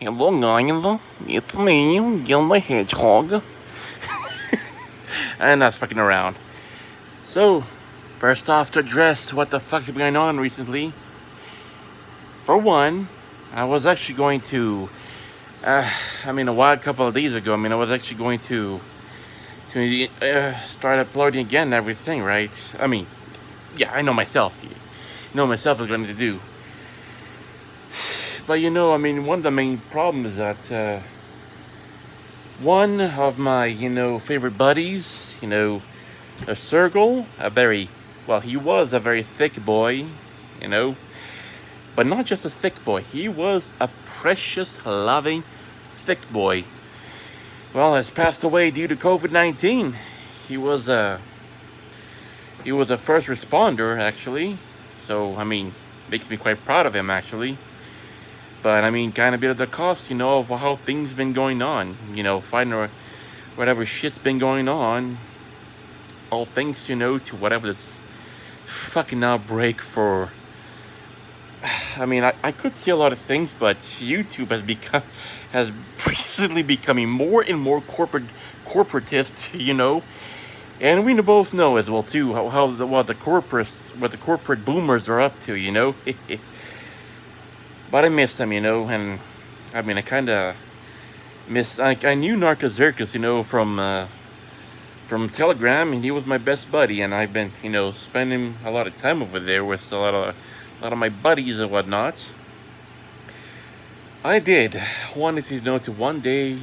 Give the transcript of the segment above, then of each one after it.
Hello guys, it's me, Gil the Hedgehog. And that's fucking around. So, first off, to address what the fuck's been going on recently. For one, I was actually going to, a couple of days ago, I was actually going to start uploading again and everything, right? Yeah, I know myself. Is going to do. But one of the main problems is that one of my, favorite buddies, a Sergal, he was a very thick boy, you know, but not just a thick boy, he was a precious, loving, thick boy. Well, has passed away due to COVID-19. He was a first responder, actually, so, makes me quite proud of him, actually. But, kind of bit of the cost, of how things been going on, fighting whatever shit's been going on. All thanks, to whatever this fucking outbreak for. I could see a lot of things, but YouTube has recently becoming more and more corporatist, and we both know as well too what the corporate boomers are up to. But I miss them, and I kind of miss. I knew Narcos Zirkus, from Telegram, and he was my best buddy, and I've been, spending a lot of time over there with a lot of my buddies and whatnot. I did wanted to one day,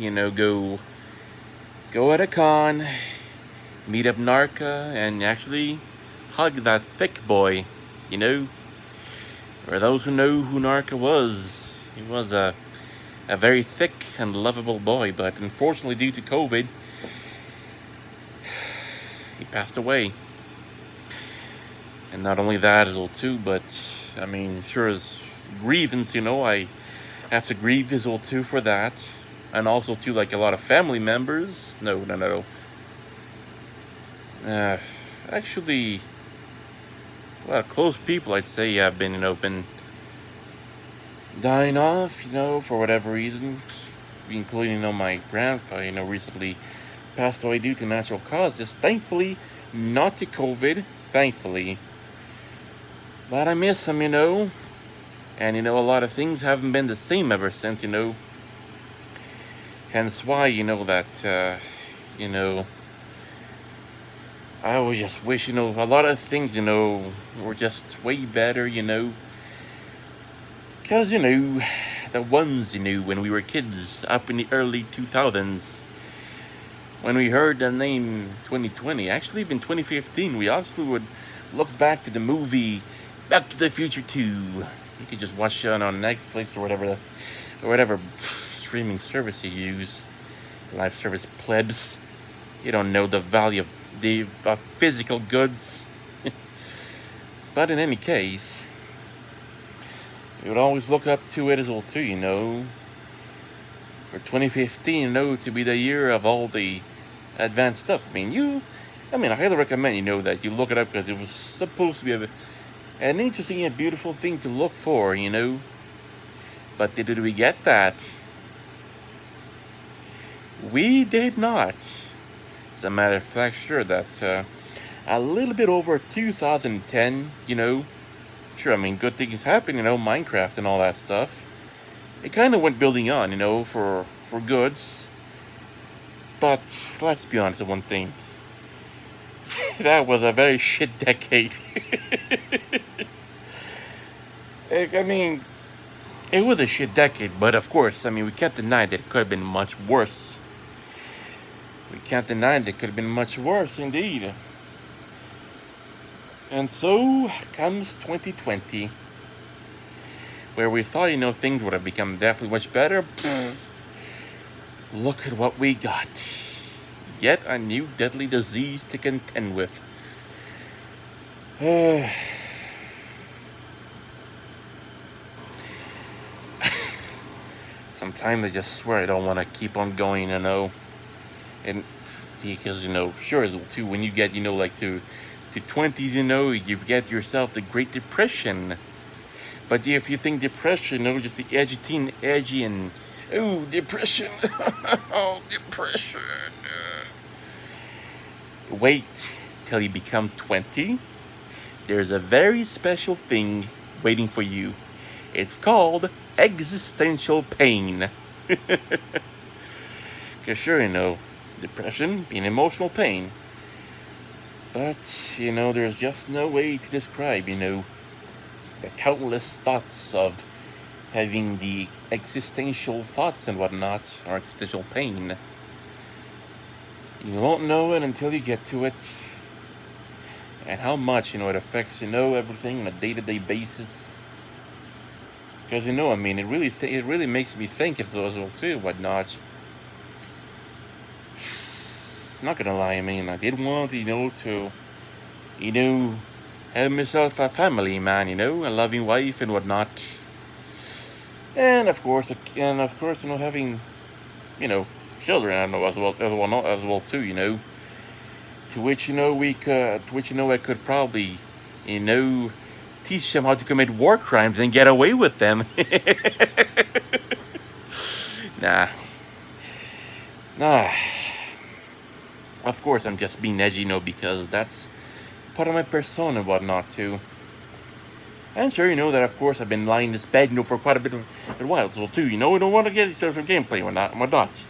go at a con, meet up Narca, and actually hug that thick boy, For those who know who Narca was, he was a very thick and lovable boy, but unfortunately due to COVID, he passed away. And not only that as well too, but sure as grievance, I have to grieve as well too for that. And also too, like a lot of family members. No. Actually, a lot of close people, I'd say, have been dying off, for whatever reason, including, my grandpa, recently passed away due to natural causes. Thankfully, not to COVID, thankfully. But I miss him, and, a lot of things haven't been the same ever since, Hence why, that, I always just wish, a lot of things, were just way better, Because, the ones, when we were kids up in the early 2000s, when we heard the name 2020, actually even 2015, we obviously would look back to the movie Back to the Future 2. You could just watch it on Netflix or whatever streaming service you use. Live service plebs. You don't know the value of the physical goods. But in any case, you would always look up to it as well too, For 2015, to be the year of all the advanced stuff. I highly recommend, that you look it up, because it was supposed to be an interesting and beautiful thing to look for, But did we get that? We did not. As a matter of fact, sure, that a little bit over 2010, Sure, good things happen, Minecraft and all that stuff. It kind of went building on, for goods. But let's be honest with one thing. That was a very shit decade. It was a shit decade, but of course, we can't deny that it could have been much worse. We can't deny that it could have been much worse, indeed. And so comes 2020, where we thought, things would have become definitely much better. Look at what we got. Yet a new deadly disease to contend with. Sometimes I just swear I don't want to keep on going, And because, sure as well too, when you get, to 20s, you get yourself the Great Depression. But if you think depression, just the edgy and Oh, depression. Oh, depression. Wait till you become 20. There's a very special thing waiting for you. It's called existential pain. Because sure, depression being emotional pain. But, there's just no way to describe, the countless thoughts of having the existential thoughts and whatnot, or existential pain. You won't know it until you get to it. And how much, it affects, everything on a day-to-day basis. Because, it really makes me think of those well too, whatnot. Not gonna lie, I did want, to, have myself a family, man, a loving wife and whatnot. And of course, having, children, I know as well too, to which, I could probably, teach them how to commit war crimes and get away with them. Nah. Nah. Of course, I'm just being edgy, because that's part of my persona and whatnot, too. And sure, that, of course, I've been lying in this bed, for quite a bit of a while, so, too, we don't want to get yourself some gameplay or not.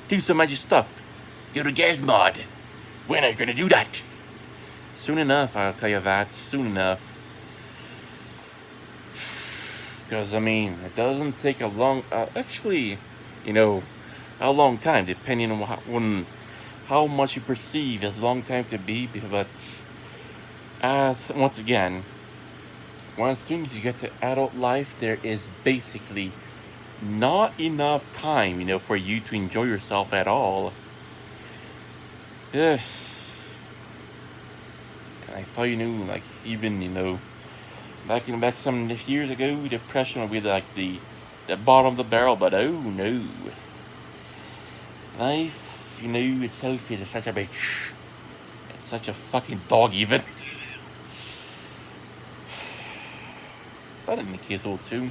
Do some magic stuff. Do the gas mod. When are you gonna do that? Soon enough, I'll tell you that. Soon enough. Because, it doesn't take a long... actually, a long time, depending on how much you perceive as a long time to be. But, once again, as soon as you get to adult life, there is basically not enough time, for you to enjoy yourself at all. Yes. And I thought, even, back some years ago, depression would be like the bottom of the barrel, but oh no. Life, itself is such a bitch. It's such a fucking dog, even. But in the case, too.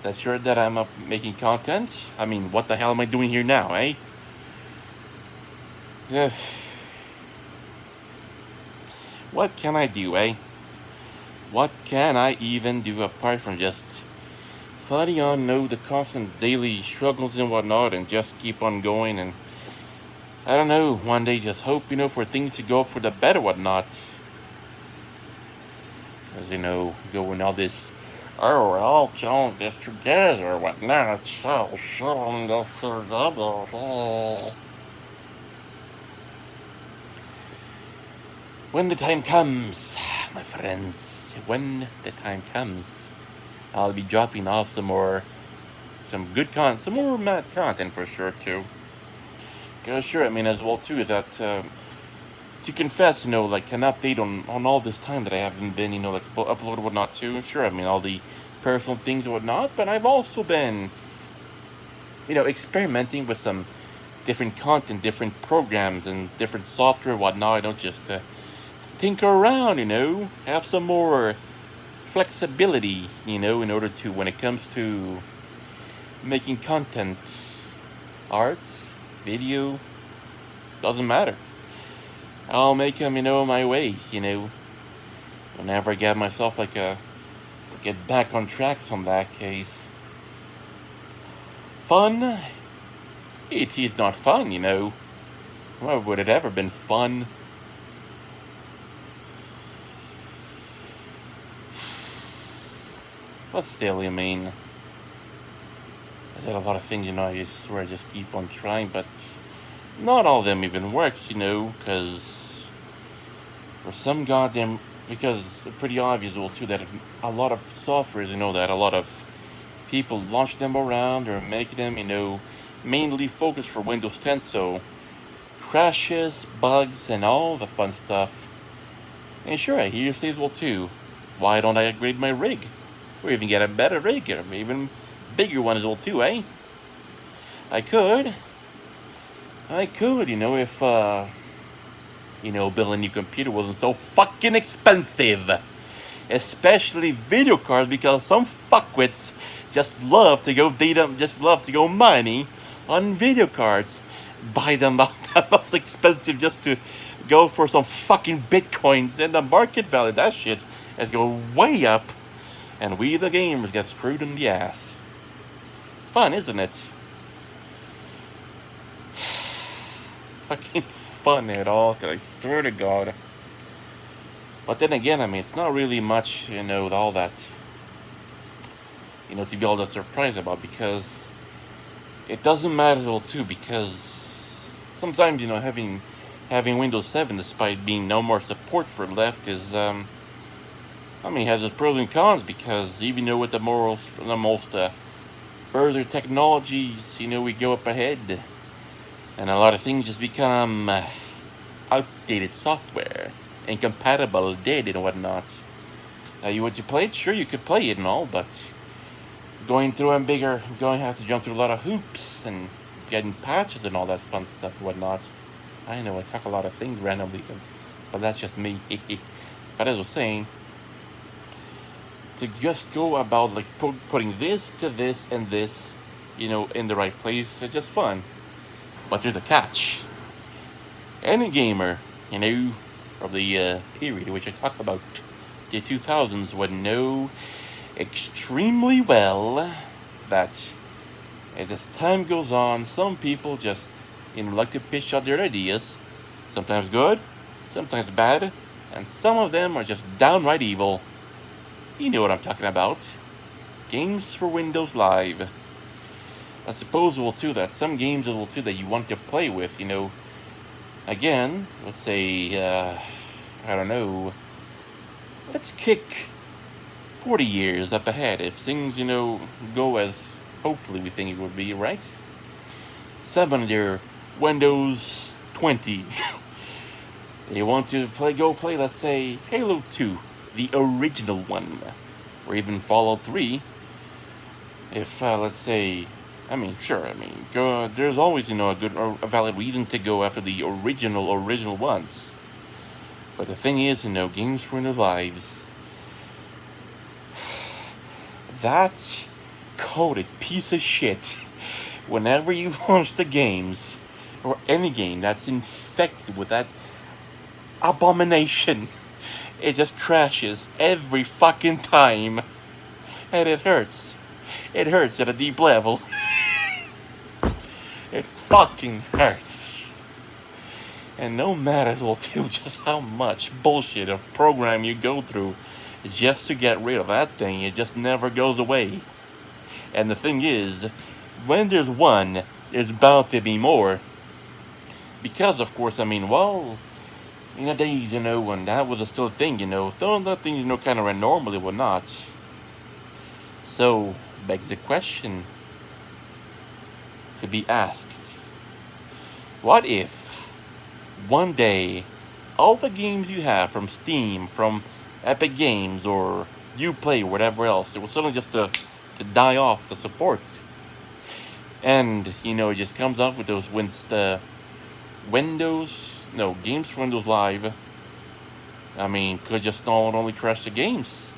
That's sure that I'm up making content. What the hell am I doing here now, eh? Yeah. What can I do, eh? What can I even do apart from just fighting on, the constant daily struggles and whatnot, and just keep on going, and I don't know, one day just hope, for things to go up for the better whatnot. Because, going all this, oh, we're all doing this together or whatnot, so this together. When the time comes, my friends, when the time comes, I'll be dropping off some more mad content for sure too. Cause sure, as well too, that to confess, an update on all this time that I haven't been, uploaded whatnot too. Sure, all the personal things and whatnot, but I've also been, experimenting with some different content, different programs, and different software and whatnot. I don't just tinker around, have some more flexibility, in order to, when it comes to making content, arts, video, doesn't matter. I'll make them, my way, whenever I get myself get back on tracks on that case. Fun? It is not fun, Why would it ever been fun? But still, there's a lot of things, I swear I just keep on trying, but not all of them even works, because for some goddamn, because it's pretty obvious, too, that a lot of softwares, that a lot of people launch them around or make them, mainly focused for Windows 10, so crashes, bugs, and all the fun stuff. And sure, I hear you say as well, too, why don't I upgrade my rig? Or even get a better rig, or even bigger one as well too, eh? I could, if, building a new computer wasn't so fucking expensive. especially video cards, because some fuckwits just love to go data, just love to go mining on video cards. Buy them out that much expensive just to go for some fucking bitcoins, and the market value that shit is going way up, and we the gamers get screwed in the ass. Fun, isn't it? Fucking fun at all, cause I swear to God. But then again, I mean, it's not really much, all that, to be all that surprised about, because it doesn't matter at all too, because sometimes, having Windows 7, despite being no more support for left, is, has its pros and cons, because even though with the most further technologies, we go up ahead, and a lot of things just become outdated software, incompatible, dead, and whatnot. Would you play it? Sure, you could play it and all, but going to have to jump through a lot of hoops and getting patches and all that fun stuff and whatnot. I know I talk a lot of things randomly, but that's just me. But as I was saying, to just go about like putting this to this and this, in the right place, it's just fun. But there's a catch. Any gamer, of the period which I talk about, the 2000s, would know extremely well that as time goes on, some people just like to pitch out their ideas, sometimes good, sometimes bad, and some of them are just downright evil. You know what I'm talking about. Games for Windows Live. I suppose that some games that you want to play with, again, let's say, I don't know, let's kick 40 years up ahead, if things, go as hopefully we think it would be, right? Some their Windows 20. They want to go play, let's say, Halo 2, the original one, or even Fallout 3. If, let's say, there's always, a valid reason to go after the original ones. But the thing is, games for their lives, that coded piece of shit, whenever you launch the games, or any game that's infected with that abomination, it just crashes every fucking time. And it hurts. It hurts at a deep level. It fucking hurts. And no matter just how much bullshit of program you go through just to get rid of that thing, it just never goes away. And the thing is, when there's one, there's bound to be more. Because, of course, in the days, when that was still a thing, some of that things, kind of ran normally were not. So, begs the question to be asked. What if one day all the games you have from Steam, from Epic Games, or Uplay, or whatever else, it was suddenly just to die off the supports? And, it just comes up with those games for Windows Live. Could just not only crash the games,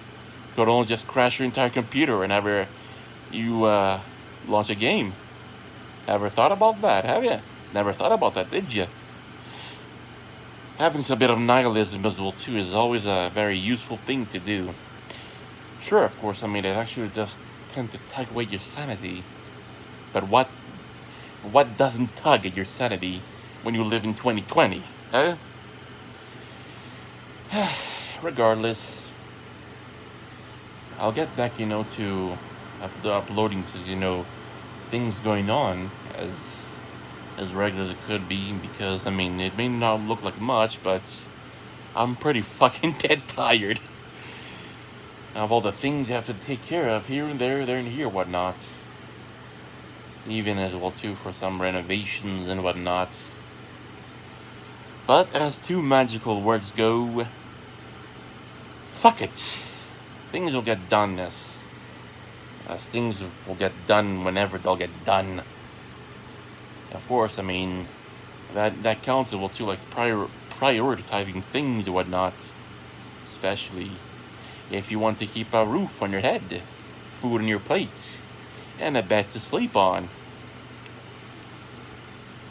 could only just crash your entire computer whenever you launch a game. Ever thought about that, have you? Never thought about that, did you? Having a bit of nihilism as well, too, is always a very useful thing to do. Sure, of course, it actually just tend to tug away your sanity. But what doesn't tug at your sanity when you live in 2020, huh? Regardless, I'll get back, to the uploading, things going on as regular as it could be, because, it may not look like much, but I'm pretty fucking dead tired of all the things you have to take care of here and there and here, whatnot. Even as well, too, for some renovations and whatnot. But as two magical words go, fuck it. Things will get done as things will get done whenever they'll get done. Of course, that counts as well too, like prioritizing things and whatnot, especially if you want to keep a roof on your head, food on your plate, and a bed to sleep on.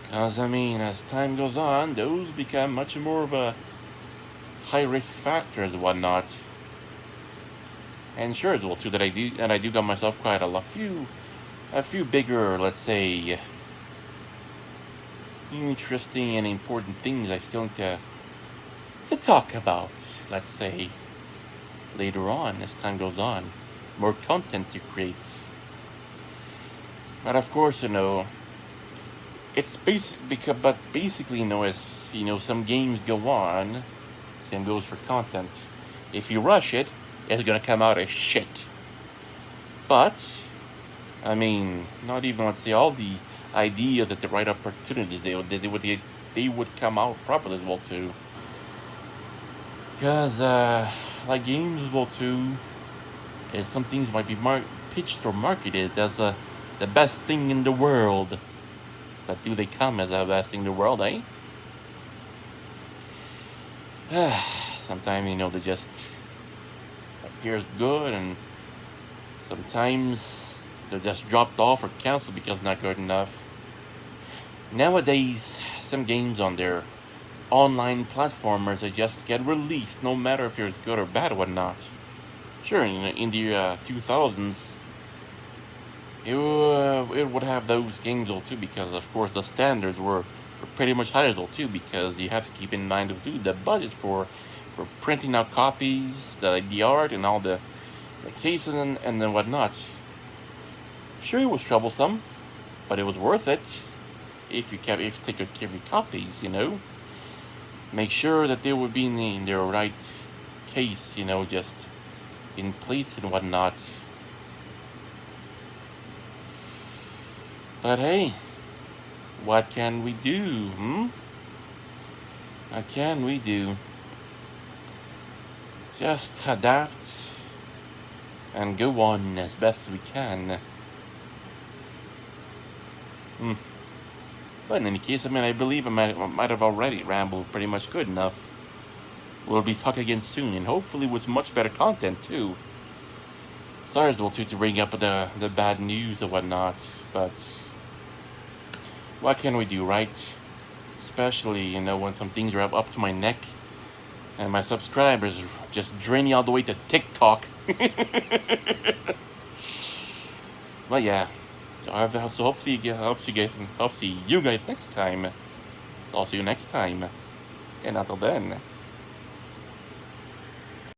Because, I mean, as time goes on, those become much more of a high risk factor and whatnot. And sure as well too that I do got myself quite a few bigger, let's say, interesting and important things I still need to talk about, let's say, later on as time goes on. More content to create. But of course, it's but basically, as some games go on, same goes for content. If you rush it, it's gonna come out as shit. But, I mean, not even, let's say, all the ideas at the right opportunities, they would come out properly as well too. Because, like games as well too, is some things might be pitched or marketed as the best thing in the world. But do they come as the best thing in the world, eh? Sometimes, they just appears good, and sometimes they're just dropped off or canceled because not good enough. Nowadays, some games on their online platformers they just get released, no matter if it's good or bad or whatnot. Sure, in the 2000s, it would have those games all too, because of course the standards were pretty much high as well too, because you have to keep in mind too the budget for printing out copies, the art and all the cases and then whatnot. Sure, it was troublesome, but it was worth it if you take good care of your copies. Make sure that they would be in their right case, just in place and whatnot. But hey, what can we do, What can we do? Just adapt and go on as best as we can. But in any case, I believe I might have already rambled pretty much good enough. We'll be talking again soon, and hopefully with much better content too. Sorry as well too to bring up the bad news or whatnot, but what can we do, right? Especially, when some things are up to my neck, and my subscribers just draining all the way to TikTok. But yeah, so hope see you guys next time. So I'll see you next time, and until then.